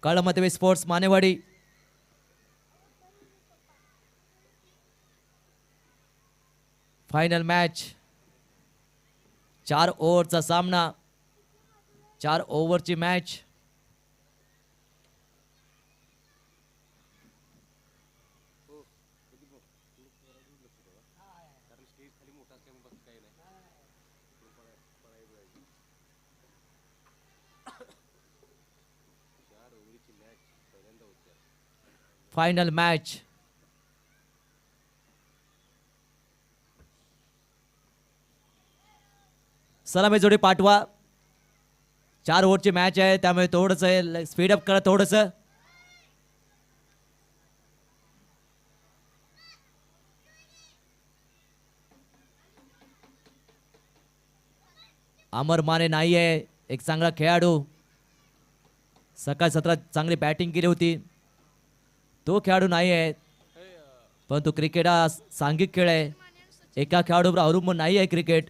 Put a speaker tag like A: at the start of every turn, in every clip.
A: काळमते sports Manewadi. Final match 4 ओव्हरचा सामना, 4 ओव्हरची match. Final match सलामी जोडी पाठवा. 4 ओव्हरची मॅच आहे त्यामुळे थोडंसं स्पीडअप करा थोडंसं. अमर माने नाही आहे, एक चांगला खेळाडू, सकाळी सत्रात चांगली बॅटिंग केली होती. तो खेळाडू नाही आहे, परंतु क्रिकेट हा सांघिक खेळ आहे. एका खेळाडूवर अवलंबून नाही आहे क्रिकेट.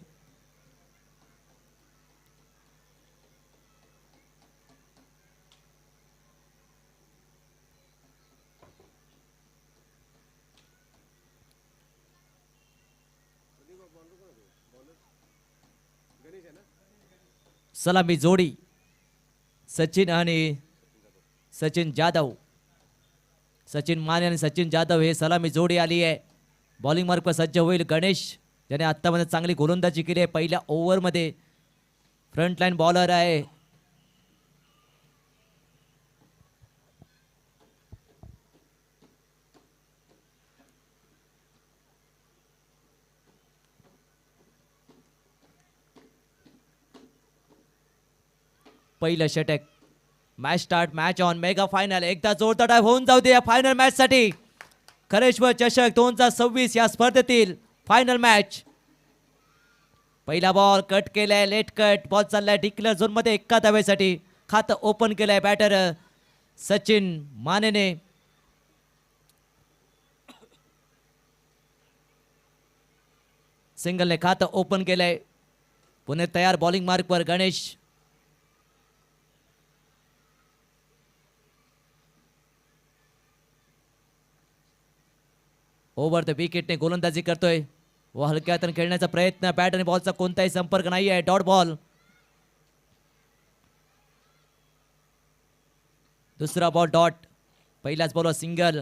A: सलामी जोडी सचिन आणि सचिन जाधव. सचिन माने आणि सचिन जाधव हे सलामी जोडी आली आहे. बॉलिंग मार्क पर सज्ज होईल गणेश, ज्याने आत्तामध्ये चांगली गोलंदाजी केली आहे. पहिल्या ओव्हरमध्ये फ्रंटलाईन बॉलर आहे. पहिलं षटक. Match start, match on, mega final. एकदा जोरदार टाइप होऊन जाऊ दे या फायनल मॅच साठी. खरेश्वर चषक 2026 या स्पर्धेतील फायनल मॅच. पहिला बॉल कट केलाय, लेट कट बॉल चाललाय डिक्लेअर झोन मध्ये. एका धावेसाठी खातं ओपन केलंय बॅटर सचिन मानेने. सिंगलने खातं ओपन केलंय. पुणे तयार बॉलिंग मार्क वर गणेश. ओव्हर द विकेटने गोलंदाजी करतोय व हलक्या हाताने खेळण्याचा प्रयत्न. बॅट आणि बॉलचा कोणताही संपर्क नाही आहे. Dot ball. दुसरा बॉल डॉट. पहिलाच बॉलवर सिंगल.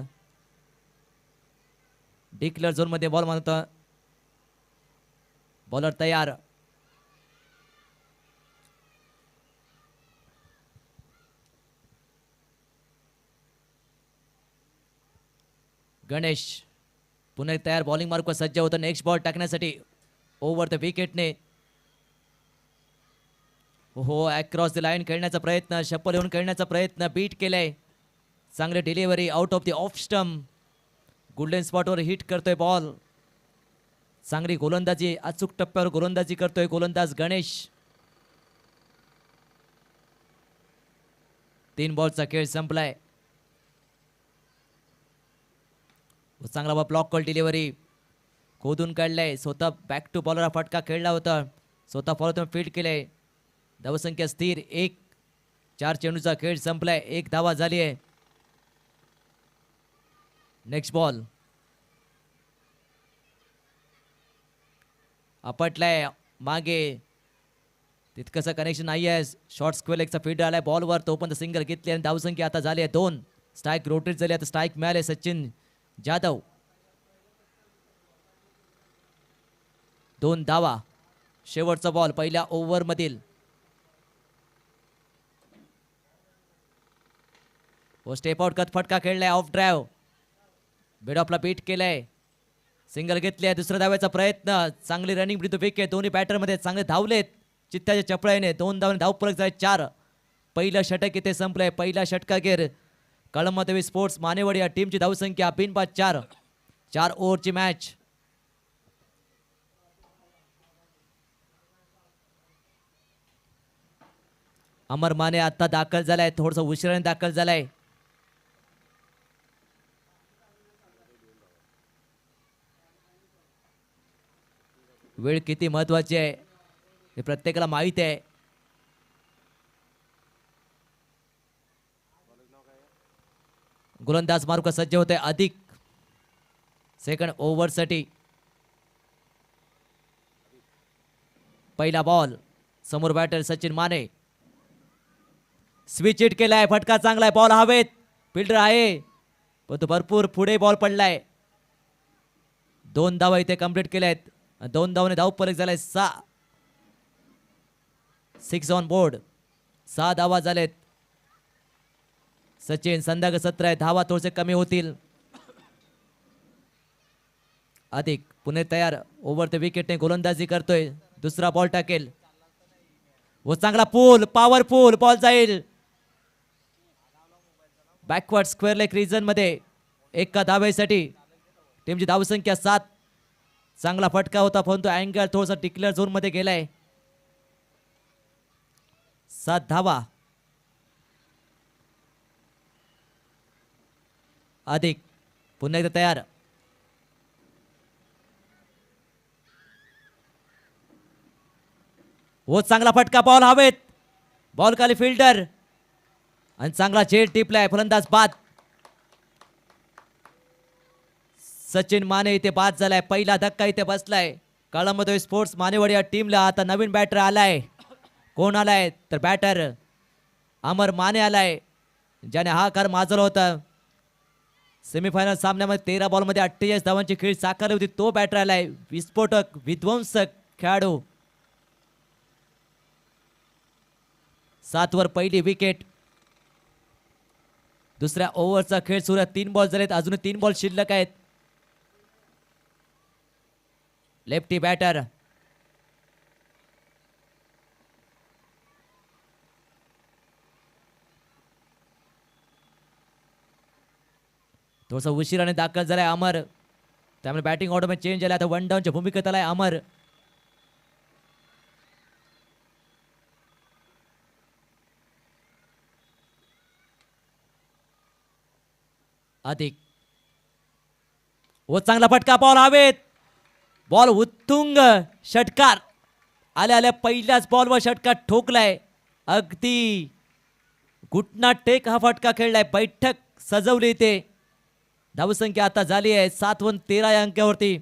A: डिक्लेअर झोन मध्ये बॉल मारतो. बॉलर तयार. गणेश पुन्हा तयार बॉलिंग मार्कवर सज्ज होतं नेक्स्ट बॉल टाकण्यासाठी. ओव्हर द विकेटने हो अक्रॉस द लाईन खेळण्याचा प्रयत्न, शपल येऊन खेळण्याचा प्रयत्न. बीट केलंय. चांगले delivery out of the off stump. Golden स्पॉटवर हिट करतोय बॉल. चांगली गोलंदाजी, अचूक टप्प्यावर गोलंदाजी करतोय गोलंदाज गणेश. 3 बॉलचा खेळ संपलाय. चांगला बॉल ब्लॉक कॉल डिलिव्हरी खोदून काढलाय. स्वतः बॅक टू बॉलर फटका खेळला होता. स्वतः फॉलो फील्ड केलंय. धावसंख्या स्थिर 1. 4 चेंडूचा खेळ संपलाय. 1 धावा झाली आहे. नेक्स्ट बॉल आपटलाय मागे. तितकंसं कनेक्शन नाही आहे. शॉर्ट स्क्वेअर लेगचा फील्ड आलाय बॉलवर. तो पण सिंगल घेतली आणि धावसंख्या आता झाली आहे 2. स्ट्राईक रोटेट झाली. आता स्ट्राईक मिळाले सचिन जाधव. 2 धावा. शेवटचा बॉल पहिल्या ओव्हर मधील. स्टेप आउट कत फटका खेळलाय ऑफ ड्राईव्ह. बेडॉपला बीट केलंय. सिंगल घेतली आहे. दुसऱ्या धाव्याचा प्रयत्न. चांगली रनिंग ब्रिथ विकेट. दोन्ही बॅटर मध्ये चांगले धावलेत चित्त्याच्या चपळाईने. 2 धावाने धावफलक झाले 4. पहिलं षटक इथे संपलंय. पहिला षटकाखेर कळमदेवी स्पोर्ट्स मानेवाडी या टीमची धावसंख्या बिनबाद 4. 4 ओव्हरची मॅच. अमर माने आता दाखल झालाय. थोडस उशिराने दाखल झालाय. वेळ किती महत्वाची आहे हे प्रत्येकाला माहित आहे. गोलंदाज मारू का सज्ज होते अधिक सेकंड ओव्हरसाठी. पहिला बॉल समोर batter Sachin Mane. Switch hit केलाय, फटका चांगलाय, बॉल हवेत, फिल्डर आहे पण तो भरपूर पुढे बॉल पडलाय. 2 धावा इथे कंप्लीट केल्या आहेत. 2 धावाने धाव फलक झालाय 6. 6 ऑन बोर्ड. 6 धावा झालेत. सचिन संदाग 17 आहे, धावा थोडेसे कमी होतील. अधिक पुणे तयार, ओव्हर द विकेटने गोलंदाजी करतोय. दुसरा बॉल टाकेल व चांगला पूल, पॉवरफुल बॉल जाईल बॅकवर्ड स्क्वेअर लेग रिजन मध्ये. एका धावेसाठी टीमची धावसंख्या 7. चांगला फटका होता पण तो अँगल थोडासा डिक्लेअर झोन मध्ये गेलाय. 7 धावा. अधिक पुन्हा एकदा तयार. हो चांगला फटका, बॉल हवेत, बॉल खाली फिल्डर आणि चांगला झेल टिपलाय, फलंदाज बाद. सचिन माने इथे बाद झालाय. पहिला धक्का इथे बसलाय. कळंबोली स्पोर्ट्स मानेवाडी या टीमला आता नवीन बॅटर आलाय. कोण आलाय तर बॅटर अमर माने आलाय, ज्याने हा कार माजवला होता. सेमीफायनल सामन्यामध्ये 13 बॉलमध्ये 48 धावांची खेळी साकारली होती. तो बॅटर आलाय, विस्फोटक विध्वंसक खेळाडू. 7 वर पहिली विकेट. दुसऱ्या ओव्हरचा खेळ सुरू आहे. 3 बॉल झालेत, अजून 3 बॉल शिल्लक आहेत. लेफ्टी बॅटर थोडासा उशिराने दाखल झालाय अमर, त्यामुळे बॅटिंग ऑर्डर मध्ये चेंज झाला. आता 1 डाऊनच्या भूमिकेत आलाय अमर. अधिक व चांगला फटका, बॉल हवेत, बॉल उत्तुंग षटकार. आल्या आल्या पहिल्याच बॉलवर षटकार ठोकलाय. अगदी घुटना टेक हा फटका खेळलाय. बैठक सजवली ते. धावसंख्या आता झाली आहे 7 व 13 या अंकावरती.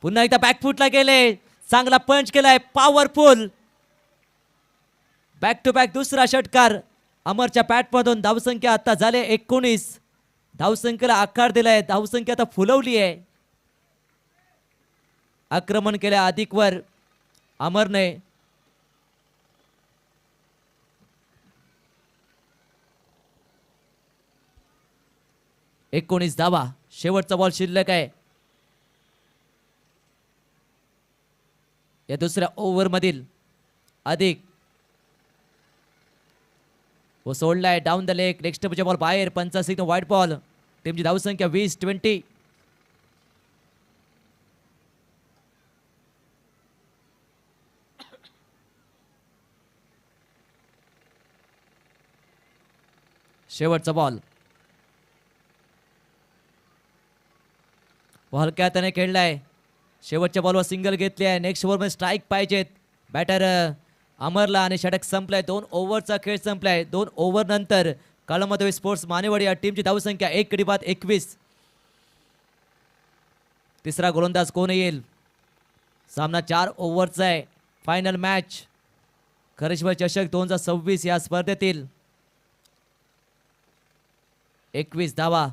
A: पुन्हा एकदा बॅकफुटला गेले, चांगला पंच केलाय, पॉवरफुल बॅक टू बॅक दुसरा षटकार अमरच्या बॅटमधून. धावसंख्या आता झाले 19. धावसंख्येला आकार दिलाय, धावसंख्या आता फुलवली आहे. आक्रमण केल्या अधिकवर अमरने. एकोणीस धावा, शेवटचा बॉल शिल्लक आहे. या दुसऱ्या ओव्हर मधील अधिक व सोडलाय down the leg. Next ball बाहेर, पंचा सिग्नल व्हाईट बॉल. टीमची धावसंख्या 20-20. शेवटचा बॉल हलक्या हाताने खेळलाय. शेवटच्या बॉलवर सिंगल घेतली आहे. नेक्स्ट ओव्हर मध्ये स्ट्राईक पाहिजेत बॅटर अमरला आणि षटक संपलाय. 2 ओव्हरचा खेळ संपलाय. 2 ओव्हर नंतर कळंबोली स्पोर्ट्स मानेवाडी या टीमची धावसंख्या 1 गडी बाद 21. तिसरा गोलंदाज कोण येईल? सामना 4 ओव्हरचा आहे. फायनल मॅच खरेश्वर चषक 2026 या स्पर्धेतील 21 धावा.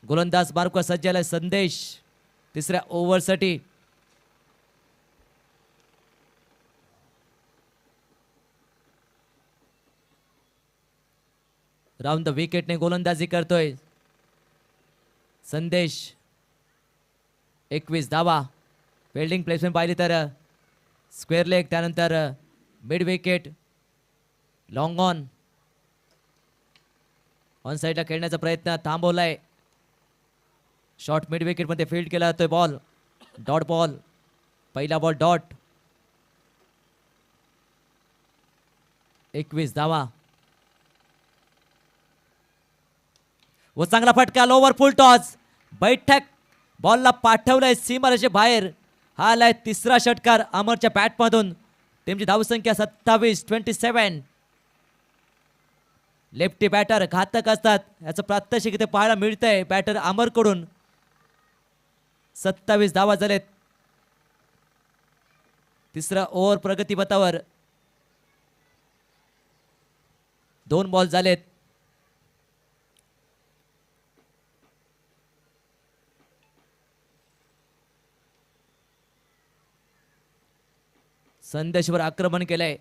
A: गोलंदाज मार्क सज्जाला संदेश तिसऱ्या ओव्हरसाठी. राऊंड द विकेटने गोलंदाजी करतोय संदेश. 21 धावा. फिल्डिंग प्लेसमेंट पाहिली तर स्क्वेअर लेग, त्यानंतर मिड विकेट, लॉंग ऑन साईडला खेळण्याचा प्रयत्न थांबवलाय. शॉर्ट मिड विकेट मध्ये फील्ड केला जातोय बॉल. डॉट बॉल, पहिला बॉल डॉट. 21 धावा. व चांगला फटका लोवर फुल टॉस बैठक बॉलला पाठवलंय सीमारेषे बाहेर. हा आलाय तिसरा षटकार अमरच्या बॅटमधून. टीमची धावसंख्या 27-27. लेफ्टी बॅटर घातक असतात याचं प्रात्यक्षिक इथे पाहायला मिळतंय बॅटर अमरकडून. 27 धावा झालेत. तिसरा ओव्हर प्रगतीपथावर. 2 बॉल झालेत. संदेशवर आक्रमण केलंय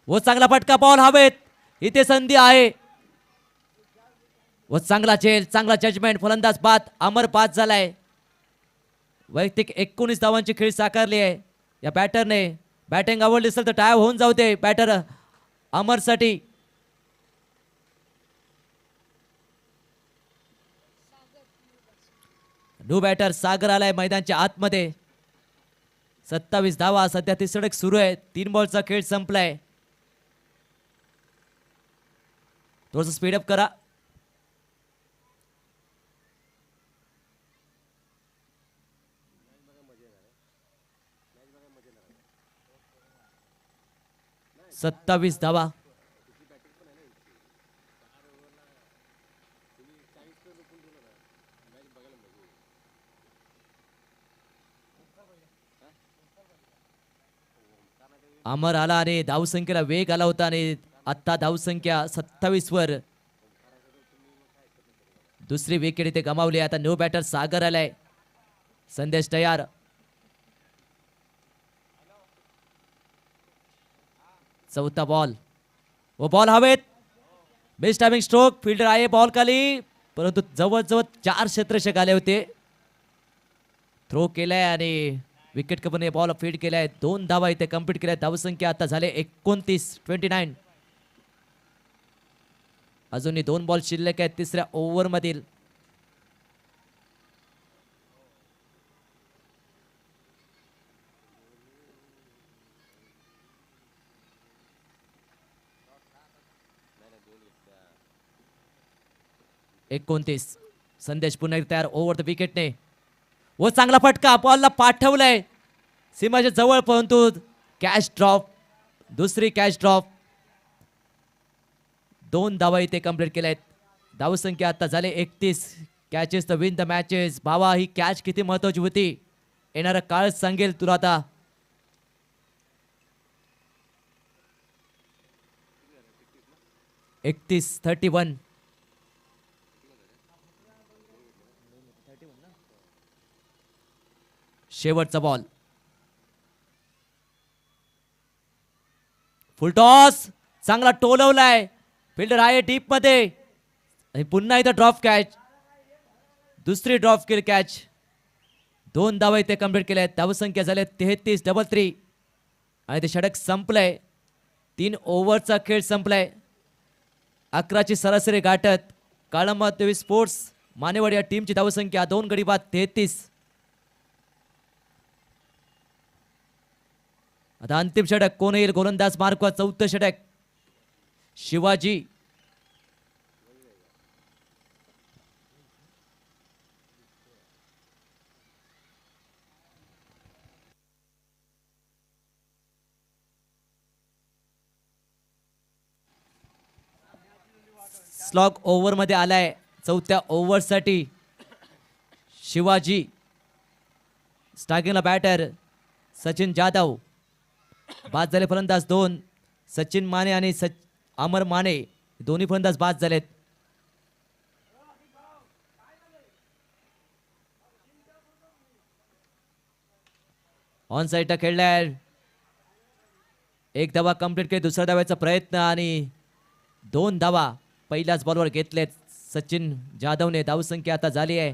A: व चांगला फटका बॉल हवेत. इथे संधी आहे व चांगला झेल चांगला जजमेंट. फलंदाज बाद अमर बाद झालाय. वैयक्तिक 19 धावांची खेळी साकारली आहे या बॅटरने. बॅटिंग आवडली असेल तर टाय होऊन जाऊ दे बॅटर अमरसाठी. न्यू बॅटर सागर आलाय मैदानच्या आतमध्ये. 27 धावा सध्या ती सडक सुरू आहे. 3 बॉलचा खेळ संपलाय. थोडंसं स्पीडअप करा. सत्तावीस धावा. अमर आला आणि धावसंख्येला वेग आला होता आणि आता धावसंख्या 27 वर. दुसरी विकेट इथे गमावली. आता न्यू बॅटर सागर आलाय. संदेश तयार. चौथा बॉल व बॉल हवेत. Best timing stroke. फिल्डर आहे बॉल खाली परंतु जवळजवळ 4 क्षेत्ररक्षक आले होते. थ्रो केलाय आणि विकेट कपने बॉल फीड केलाय. 2 धावा इथे कंप्लीट केल्या. धावसंख्या आता झाले 29-29. अजूनही 2 बॉल शिल्लक आहेत तिसऱ्या ओव्हर मधील. संदेश पुन्हा एकदा तयार ओव्हर द विकेटने व चांगला फटका बॉलला पाठवलाय सीमाच्या जवळ परंतु कॅच ड्रॉप. दुसरी कॅच ड्रॉप. 2 धावा इथे कंप्लीट केल्या आहेत. धावसंख्या आता झाले 31. Catches the win the matches. भावा ही कॅच किती महत्वाची होती येणारा काळ सांगेल तुला आता. एकतीस 31. शेवटचा बॉल. फुल टॉस चांगला टोलवलाय. फिल्डर आहे डीप मध्ये आणि पुन्हा इथं ड्रॉप कॅच. दुसरी ड्रॉप केली कॅच. 2 धावा इथे कंप्लीट केल्या आहेत. धावसंख्या झाल्या 33-33 आणि ते षटक संपलंय. 3 ओव्हरचा खेळ संपलाय. 11ची सरासरी गाठत काळंबा देवी स्पोर्ट्स मानेवाडी या टीमची धावसंख्या 2 गडी बाद 33. आता अंतिम षटक कोण येईल. गोलंदाज मार्कवा. 4थं षटक शिवाजी. स्लॉग ओव्हर मध्ये आलाय 4थ्या ओव्हरसाठी शिवाजी. स्टार्टिंगला बॅटर सचिन जाधव. बाद झाले फलंदाज 2. सचिन माने आणि अमर माने दोन्ही फलंदाज बाद झालेत. ऑन साईडला खेळलाय. 1 धावा कंप्लीट केली. दुसऱ्या धाव्याचा प्रयत्न आणि 2 धावा पहिल्याच बॉलवर घेतलेत सचिन जाधवने. धावसंख्या आता झाली आहे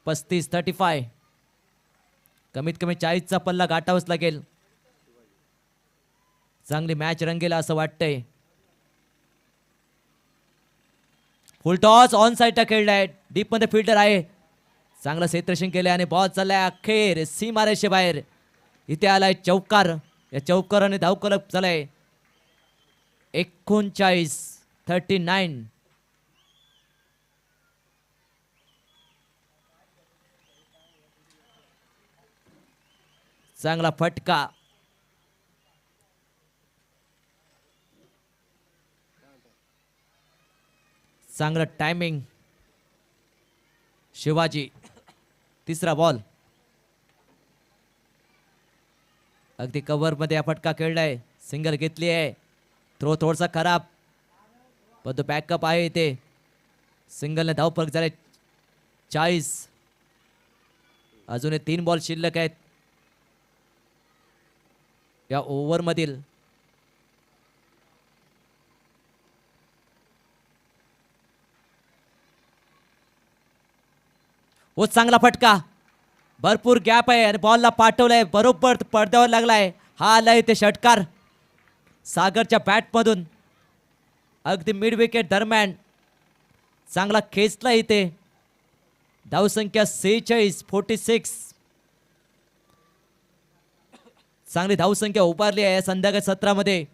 A: 35-35. कमीत कमी 40चा पल्ला गाठावाच लागेल. चांगली मॅच रंगेल असं वाटतंय. फुल टॉस ऑन साईडला खेळलाय. डीप मध्ये फिल्डर आहे. चांगलं क्षेत्ररक्षण केलंय आणि बॉल चाललाय अखेर सीमारेषे बाहेर. इथे आलाय चौकार. या चौकाराने धावकलप झालाय. 39. चांगला फटका. चांगलं टायमिंग. शिवाजी तिसरा बॉल. अगदी कव्हर मध्ये हा फटका खेळलाय. सिंगल घेतली आहे. थ्रो थोडासा खराब पण तो बॅकअप आहे इथे. सिंगलने धाव फरक झाले 40. अजून 3 बॉल शिल्लक आहेत या ओव्हर मधील. ओ चांगला फटका. भरपूर गॅप आहे आणि बॉलला पाठवलंय बरोबर पडद्यावर लागलाय. हा आलाय ते षटकार सागरच्या बॅट मधून अगदी मिड विकेट दरम्यान. चांगला खेचला इथे. धावसंख्या 46. चांगली धावसंख्या उभारली आहे संध्याकाळी सत्रामध्ये.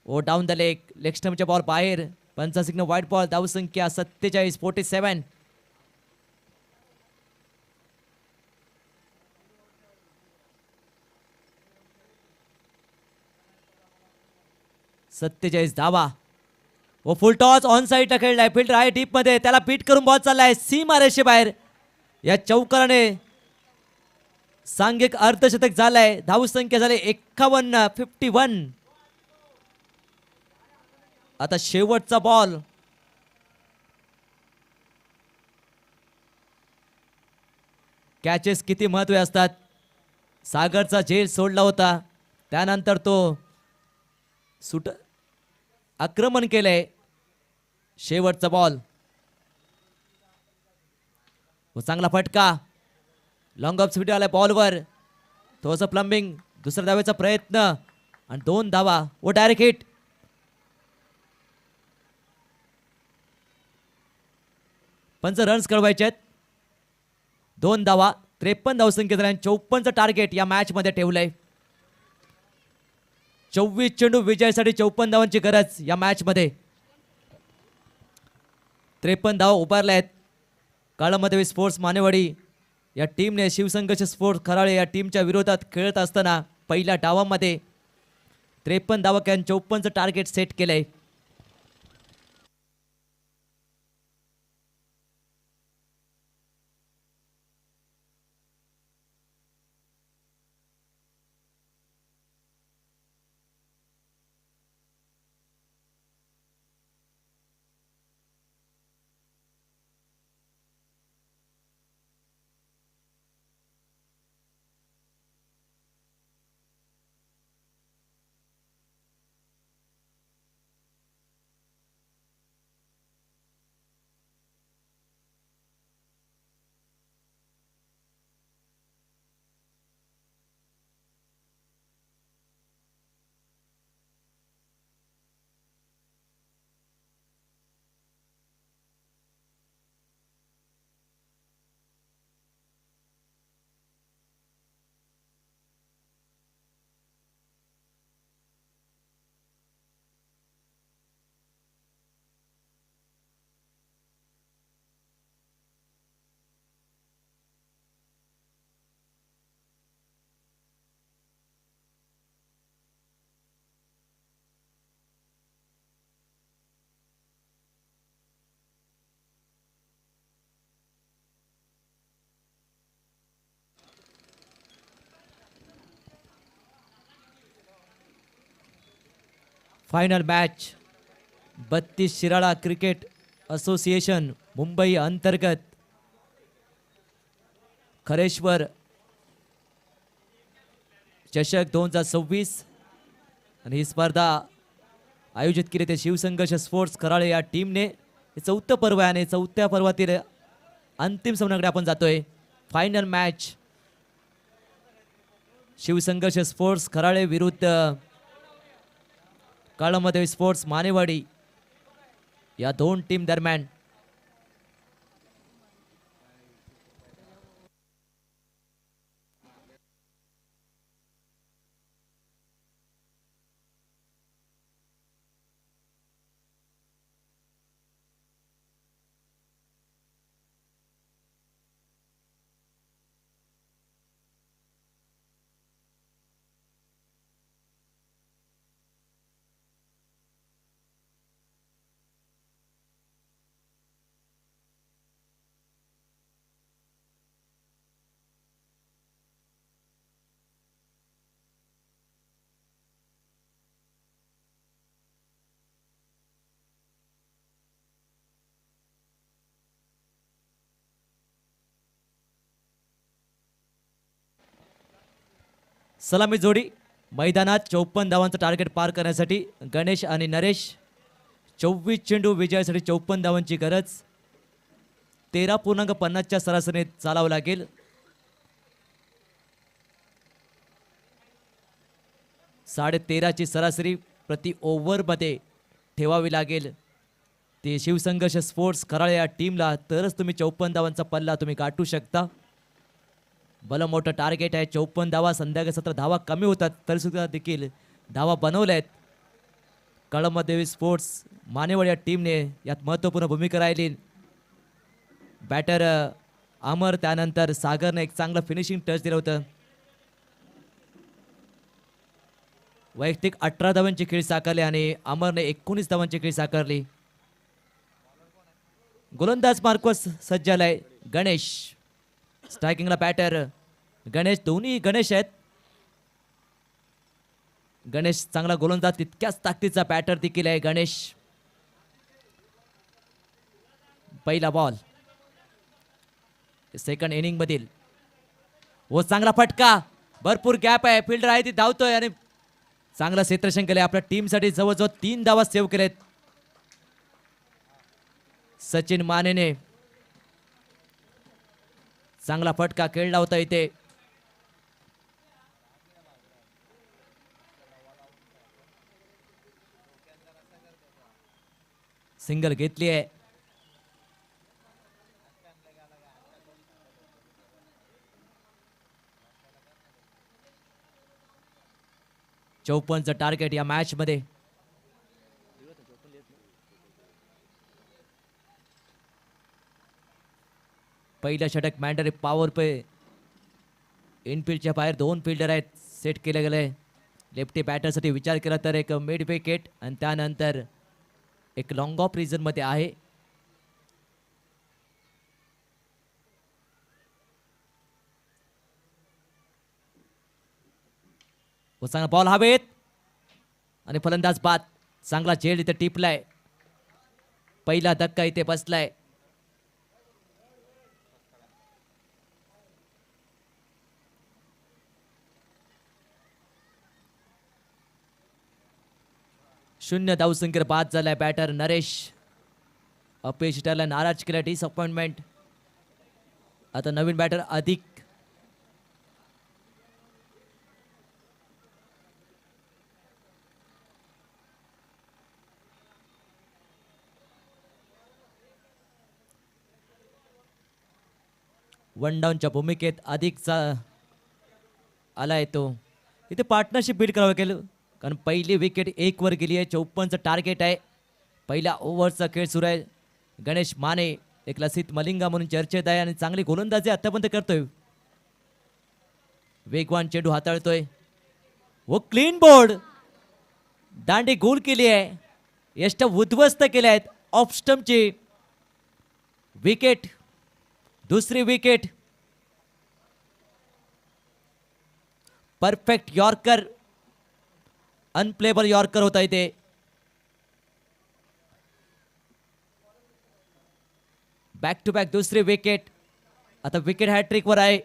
A: ओ डाऊन द लेग स्टंपच्या बॉल बाहेर. पंचासिग्न वाईट बॉल. धावसंख्या 47. 47 धावा. व फुल टॉस ऑन साईडला खेळलाय. फील्डर आहे डीप मध्ये. त्याला बीट करून बॉल चाललाय सीमा रेषे बाहेर. या चौकाराने सांघिक अर्धशतक झालंय. धावसंख्या झाली 51. आता शेवटचा बॉल. कॅचेस किती महत्त्वाचे असतात. सागरचा झेल सोडला होता त्यानंतर तो आक्रमण केलंय. शेवटचा बॉल व चांगला फटका. लॉंग ऑफ स्पीड आलाय बॉलवर. थोडंसं प्लंबिंग. दुसऱ्या धावेचा प्रयत्न आणि 2 धावा व डायरेक्ट हिट. पंच रन्स कळवायचे आहेत. 2 धावा. 53 धावसंख्या दरम्यान 54चं टार्गेट या मॅच मध्ये ठेवलंय. 24 चेंडू विजयासाठी 54 धावांची गरज या मॅच मध्ये. 53 धावा उभारल्या आहेत. काळामध्ये स्पोर्ट्स मानेवाडी या टीमने शिवसंघर्ष स्पोर्ट्स खराळे या टीमच्या विरोधात खेळत असताना पहिल्या डावामध्ये 53 धावा 54चं टार्गेट सेट केलंय. Final match 32 Shirala cricket association Mumbai अंतर्गत खरेश्वर चषक 2026 आणि ही स्पर्धा आयोजित केली ते शिवसंघर्ष स्पोर्ट्स कराळे या टीमने. हे 4थं पर्व आहे आणि 4थ्या पर्वातील अंतिम सामन्याकडे आपण जातोय. फायनल मॅच शिवसंघर्ष स्पोर्ट्स खराळे विरुद्ध काळामध्ये स्पोर्ट्स मानेवाडी या 2 टीम दरम्यान. सलामी जोडी मैदानात 54 धावांचं टार्गेट पार करण्यासाठी गणेश आणि नरेश. 24 चेंडू विजयासाठी 54 धावांची गरज. 13.50च्या सरासरीने चालावं लागेल. साडे 13ची सरासरी प्रति ओव्हरमध्ये ठेवावी लागेल. ते शिवसंघर्ष स्पोर्ट्स कराळ या टीमला, तरच तुम्ही 54 धावांचा पल्ला तुम्ही गाठू शकता. भलं मोठं टार्गेट आहे 54 धावा. संध्याकाळी 17 धावा कमी होतात तरी सुद्धा देखील धावा बनवल्या आहेत. कळमदेवी स्पोर्ट्स मानेवड या टीमने यात महत्त्वपूर्ण भूमिका राहिली. बॅटर अमर, त्यानंतर सागरने एक चांगलं फिनिशिंग टच दिलं होतं. वैयक्तिक 18 धावांची खेळी साकारली आणि अमरने 19 धावांची खेळी साकारली. गोलंदाज मार्कवर सज्ज झालाय गणेश. स्ट्रायकिंगला बॅटर गणेश. दोन्ही गणेश आहेत. गणेश चांगला गोलंदाज, तितक्याच ताकदीचा बॅटर देखील आहे गणेश. पहिला बॉल सेकंड इनिंग मधील. व चांगला फटका, भरपूर गॅप आहे, फिल्डर आहे ती धावतोय आणि चांगलं क्षेत्ररक्षण केलंय. आपल्या टीमसाठी जवळजवळ 3 धावा सेव्ह केलेत सचिन मानेने. चांगला फटका खेळला होता इथे. सिंगल घेतली आहे. चौपनचं टार्गेट या मॅच मध्ये. पहिलं षटक मॅन्डरी पॉवर पे. इनफिल्डच्या बाहेर 2 फिल्डर आहेत सेट केले गेले. लेफ्टी बॅटरसाठी विचार केला तर एक मिड विकेट आणि त्यानंतर एक लॉंग ऑफ रिजन मध्ये आहे. चांगला बॉल हवेत आणि फलंदाज बाद. चांगला झेल इथे टिपलाय. पहिला धक्का इथे बसलाय. शून्य धावसंख्येवर बाद झालाय बॅटर नरेश. अपयशाला नाराज केला, डिसअपॉइंटमेंट. आता नवीन बॅटर अधिक. वन डाऊनच्या भूमिकेत अधिकचा आलाय तो. इथे पार्टनरशिप बिल्ड करावं लागेल कारण पहिली विकेट 1 वर गेली आहे. 54चं टार्गेट आहे. पहिल्या ओव्हरचा खेळ सुरू आहे. गणेश माने एक लसित मलिंगा म्हणून चर्चेत आहे आणि चांगली गोलंदाजी आतापर्यंत करतोय. वेगवान चेंडू हाताळतोय व क्लीन बोर्ड. दांडी गोल केली आहे. यष्ट उद्ध्वस्त केले आहेत. ऑफ स्टंपची विकेट, दुसरी wicket. Perfect yorker, unplayable yorker होता इथे. बॅक टू बॅक दुसरी विकेट. आता विकेट हॅट्रिक वर आहे.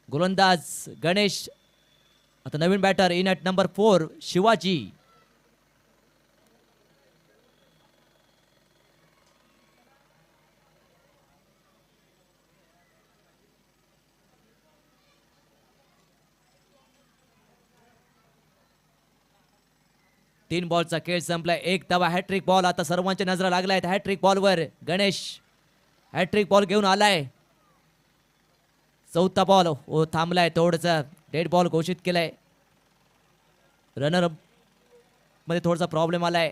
A: गोलंदाज गणेश. आता नवीन batter in at number 4 Shivaji. तीन बॉलचा खेळ संपलाय. 1 धावा. Hat trick ball. आता सर्वांच्या नजरा लागल्या आहेत हॅट्रिक बॉलवर. गणेश हॅट्रिक बॉल घेऊन आलाय. चौथा बॉल ओ थांबलाय. थोडंसं डेड बॉल घोषित केलाय. रनर मध्ये थोडासा प्रॉब्लेम आलाय.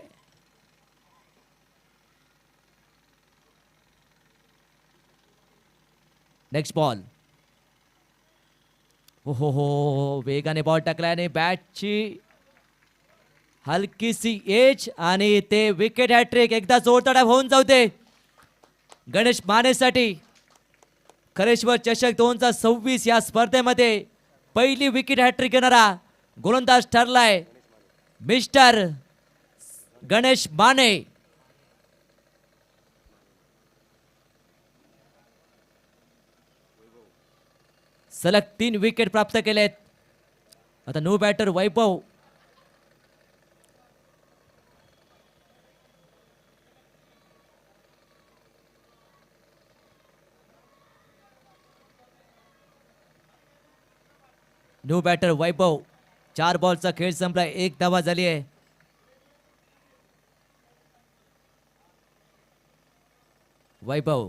A: Next ball. हो वेगाने बॉल टाकलाय आणि बॅटची हलकीसी एज आणि ते विकेट हॅट्रिक. एकदा जोरतडा होऊन जाऊ दे गणेश मानेसाठी. खरेश्वर चषक 2026 या स्पर्धेमध्ये पहिली विकेट हॅट्रिक घेणारा गोलंदाज ठरलाय मिस्टर गणेश माने. सलग 3 विकेट प्राप्त केलेत. आता न्यू बॅटर वैभव. न्यू बॅटर वैभव. 4 बॉलचा खेळ संपला, 1 धावा झाली आहे. वैभव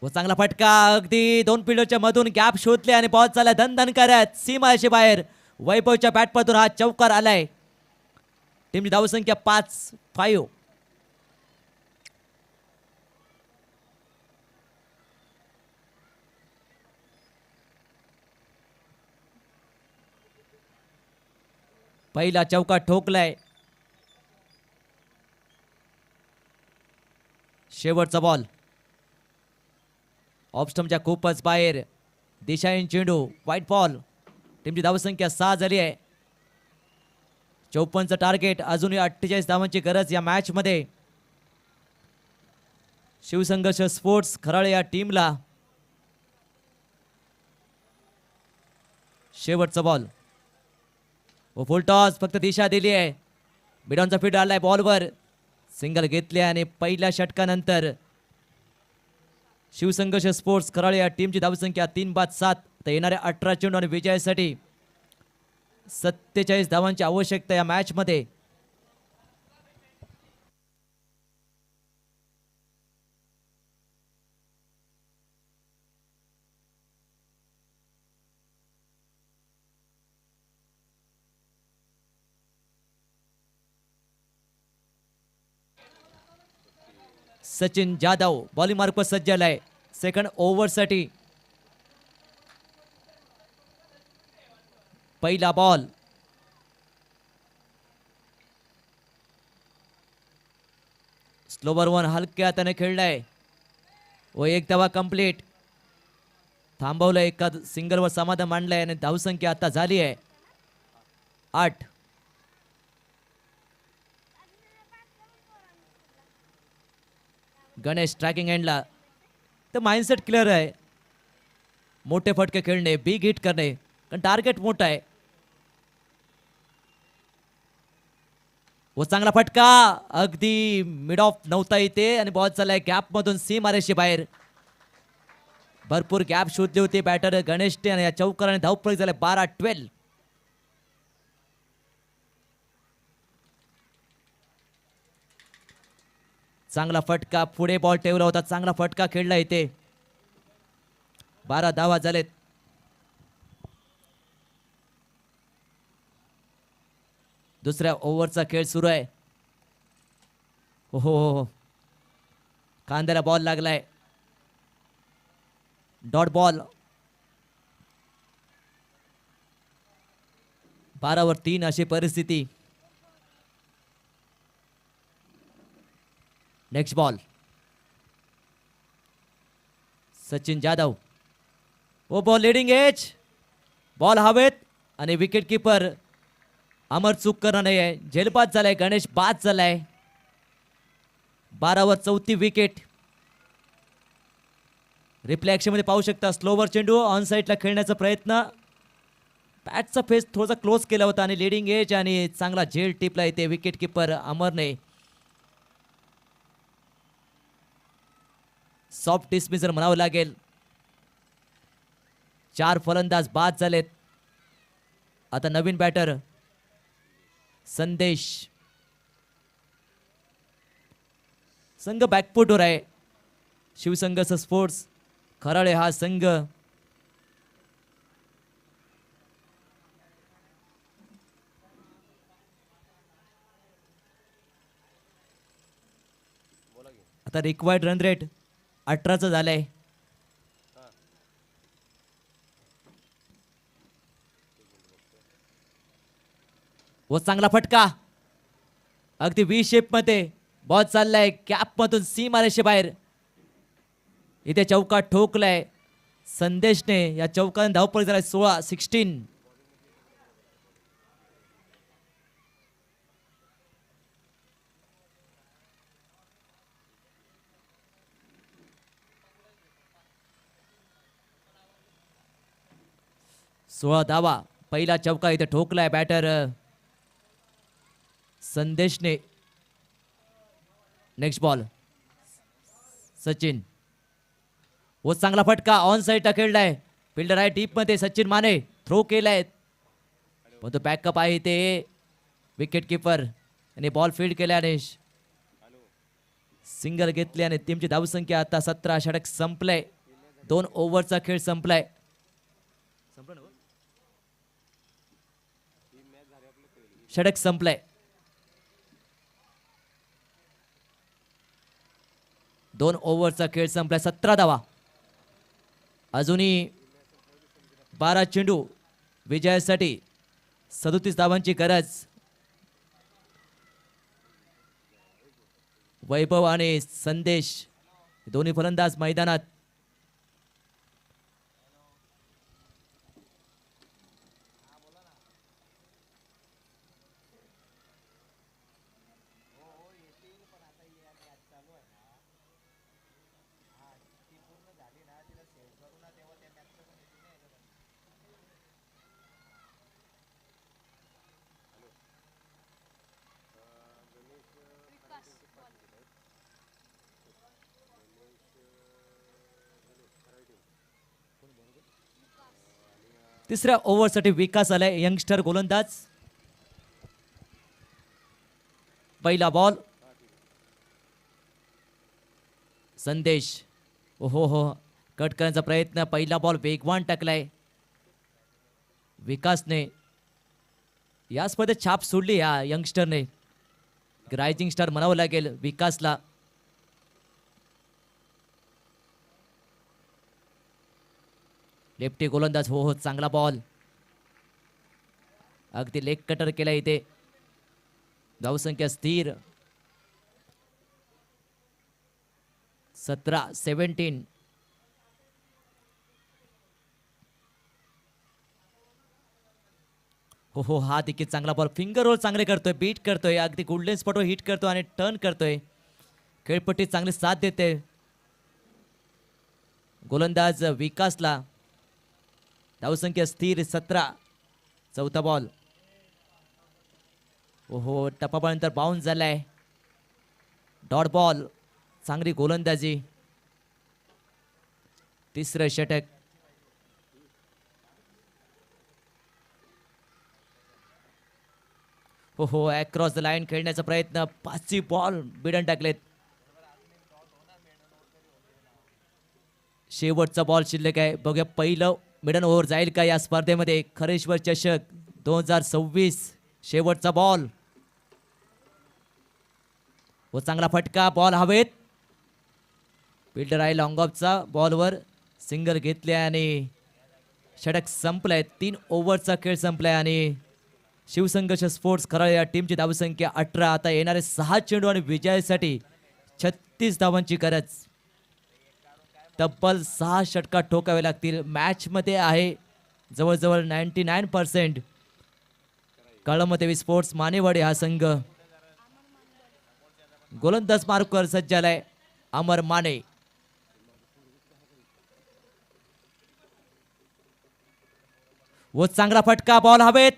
A: व चांगला फटका. अगदी 2 फिल्डरच्या मधून गॅप शोधले आणि बॉल चालला धन करत सीमारेषे बाहेर. वैभवच्या बॅटमधून हा चौकार आलाय. टीमची धावसंख्या 5-5. पहिला चौका ठोकलाय. शेवटचा बॉल ऑफ स्टंपच्या खूपच बाहेर. दिशाहीन चेंडू, व्हाईट बॉल. टीमची धावसंख्या 6 झाली आहे. 54चं टार्गेट. अजूनही 48 धावांची गरज या मॅच मध्ये. शिवसंघर्ष स्पोर्ट्स खराळे या टीमला. शेवटचा बॉल व फुल टॉस. फक्त दिशा दिली आहे. मिडॉनचा फील्ड आलाय बॉलवर. सिंगल घेतले आणि पहिल्या षटकानंतर शिवसंघर्ष स्पोर्ट्स खराळे या टीमची धावसंख्या 3-7. तर येणाऱ्या 18 चेंडू आणि विजयासाठी 47 धावांची आवश्यकता या मॅच मध्ये. सचिन जाधव बॉलिंग मार्कवर सज्ज झालाय सेकंड ओव्हरसाठी. पहिला बॉल. स्लोवर वन हलक्या हाताने खेळलाय व 1 धावा कंप्लीट. थांबवलंय. एका सिंगलवर समाधान मांडलंय आणि धावसंख्या आता झाली आहे 8. गणेश ट्रॅकिंग एंडला. तर माइंडसेट क्लिअर आहे. मोठे फटके खेळणे, बिग हिट करणे, कारण टार्गेट मोठा आहे. व चांगला फटका. अगदी मिड ऑफ नव्हता इथे आणि बॉल चाललाय गॅप मधून सीमारेषे बाहेर. भरपूर गॅप शोधली होती बॅटर गणेशने आणि या चौकाराने धावपळ झाले 12-12. चांगला फटका. पुढे बॉल ठेवला होता. चांगला फटका खेळला इथे. 12 धावा झालेत. दुसऱ्या ओव्हरचा खेळ सुरू आहे. हो खांद्याला बॉल लागलाय. Dot ball. 12-3 अशी परिस्थिती. Next ball. सचिन जाधव. वो बॉल लीडिंग एज. बॉल हवेत आणि विकेट किपर अमर चूक करणं नाही आहे. झेलबाद झालाय. गणेश बाद झालाय. 12वर 4थी विकेट. रिप्ले ऍक्शन मध्ये पाहू शकता. स्लोवर चेंडू ऑन साईडला खेळण्याचा प्रयत्न. बॅटचा फेस थोडासा क्लोज केला होता आणि लीडिंग एज आणि चांगला झेल टिपला इथे विकेट किपर अमरने. सॉफ्ट डिसमिसर म्हणावं लागेल. 4 फलंदाज बाद झालेत. आता नवीन बॅटर संदेश. संघ बॅकफुटवर आहे. शिवसंघर्ष स्पोर्ट्स खराळे हा संघ आता रिक्वायर्ड रन रेट 18चं झालंय. व चांगला फटका. अगदी व्ही शेप मध्ये बॉल चाललाय कॅप मधून सीमारेषे बाहेर. इथे चौका ठोकलाय संदेशने. या चौकाने धावपळ झालाय 16. 16 धावा. पहिला चौका इथे ठोकलाय बॅटर संदेशने. Next ball Sachin. व चांगला फटका ऑन साइड खेळलाय. फिल्डर आहे डीप मध्ये सचिन माने. थ्रो केलाय पण तो बॅकअप आहे ते विकेट किपर आणि बॉल फील्ड केल्याने सिंगल घेतले आणि टीमची धावसंख्या आता 17. षटक संपलंय. 2 ओव्हरचा खेळ संपलाय. षटक संपलंय. 2 ओव्हरचा खेळ संपलाय. 17 धावा. अजूनही 12 चेंडू विजयासाठी. 37 धावांची गरज. वैभव आणि संदेश दोन्ही फलंदाज मैदानात. तिसऱ्या ओव्हरसाठी विकास आलाय. यंगस्टर गोलंदाज. पहिला बॉल संदेश. हो कट करण्याचा प्रयत्न. पहिला बॉल वेगवान टाकलाय विकासने. या स्पर्धेत छाप सोडली या यंगस्टरने. रायझिंग स्टार म्हणावं लागेल विकासला. लेफ्टी गोलंदाज. हो चांगला बॉल. अगदी लेग कटर केला इथे. धावसंख्या स्थिर. 17-17. हो हा देखील चांगला बॉल. फिंगर रोल चांगले करतोय. बीट करतोय. अगदी गोल्डन स्पॉटवर हिट करतोय आणि टर्न करतोय. खेळपट्टी चांगली साथ देते गोलंदाज विकासला. धावसंख्या स्थिर. 17. चौथा बॉल. ओहो टप्पानंतर बाउन्स झालाय. Dot ball. चांगली गोलंदाजी. तिसरं षटक. हो अक्रॉस द लाईन खेळण्याचा प्रयत्न. 5 बॉल बिडन टाकलेत. शेवटचा बॉल शिल्लक आहे. बघूया पहिलं मिडन ओव्हर जाईल का या स्पर्धेमध्ये. खरेश्वर चषक 2026 शेवटचा बॉल. व चांगला फटका. बॉल हवेत. फिल्डर आहे लॉंग ऑफचा. बॉलवर सिंगल घेतले आणि षटक संपलाय. 3 ओव्हरचा खेळ संपलाय आणि शिवसंघर्ष स्पोर्ट्स खराळे या टीमची धावसंख्या 18. आता येणारे 6 चेंडू आणि विजयासाठी 36 धावांची गरज. तब्बल 6 षटका ठोकावे लागतील. मॅच मध्ये आहे जवळजवळ 99%. कळमदेवी स्पोर्ट्स मानेवाडी हा संघ. गोलंदाज मार्कवर सज्ज झालाय अमर माने. व चांगला फटका. बॉल हवेत.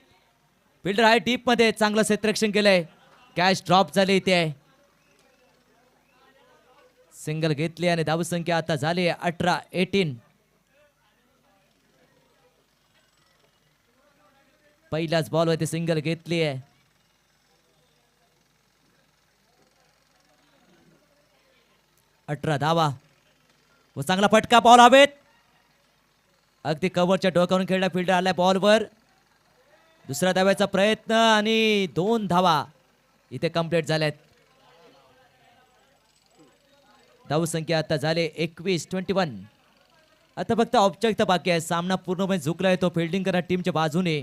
A: फिल्डर आहे डीप मध्ये. चांगलं क्षेत्ररक्षण केलंय. कॅच ड्रॉप झाली इथे. सिंगल घेतली आणि धावसंख्या आता झाली 18-18. पहिलाच बॉल होते सिंगल घेतली आहे. अठरा धावा व चांगला फटका. बॉल हवेत. अगदी कव्हरच्या डोक्यावरून खेळला. फिल्डर आलाय बॉलवर. दुसऱ्या धाव्याचा प्रयत्न आणि 2 धावा इथे कंप्लीट झाल्यात. धावसंख्या आता झाले 21-21. आता फक्त ऑब्जेक्ट बाकी आहे. सामना पूर्णपणे झुकलाय. तो फिल्डिंग करणार टीमच्या बाजूने.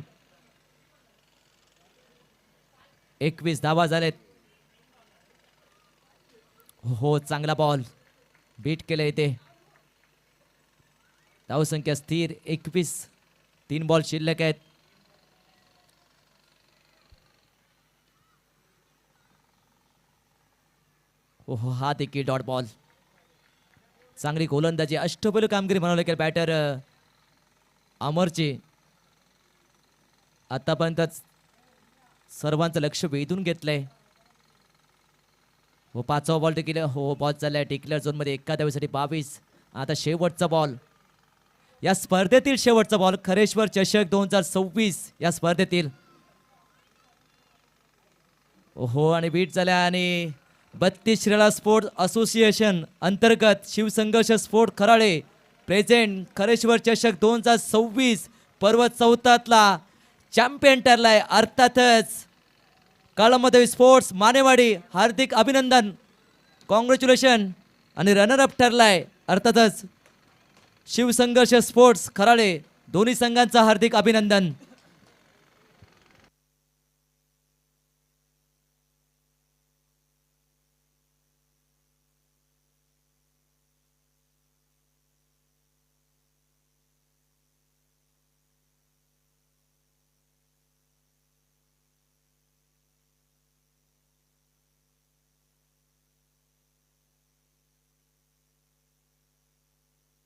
A: 21 धावा झालेत. हो चांगला बॉल. बीट केलं इथे. धावसंख्या स्थिर 21. 3 बॉल शिल्लक आहेत. ओहो हा देखील डॉट बॉल. चांगली गोलंदाजी. अष्टपैलू कामगिरी म्हणावं लागेल बॅटर अमरची. आतापर्यंतच सर्वांचं लक्ष वेधून घेतलंय. हो, 5वा बॉल टिकले. हो, बॉल चाललाय टिकलर झोन मध्ये. एका धावेसाठी 22. आता शेवटचा बॉल, या स्पर्धेतील शेवटचा बॉल, खरेश्वर चषक 2026 या स्पर्धेतील. हो, आणि बीट झाल्या. आणि 32 श्रीला स्पोर्ट्स असोसिएशन अंतर्गत शिवसंघर्ष स्पोर्ट खराळे प्रेझेंट खरेश्वर चषक 2026 पर्व 14तला चॅम्पियन ठरलाय. अर्थातच काळामध्ये स्पोर्ट्स मानेवाडी, हार्दिक अभिनंदन, कॉंग्रॅच्युलेशन. आणि रनरअप ठरलाय अर्थातच शिवसंघर्ष स्पोर्ट्स खराळे. दोन्ही संघांचा हार्दिक अभिनंदन.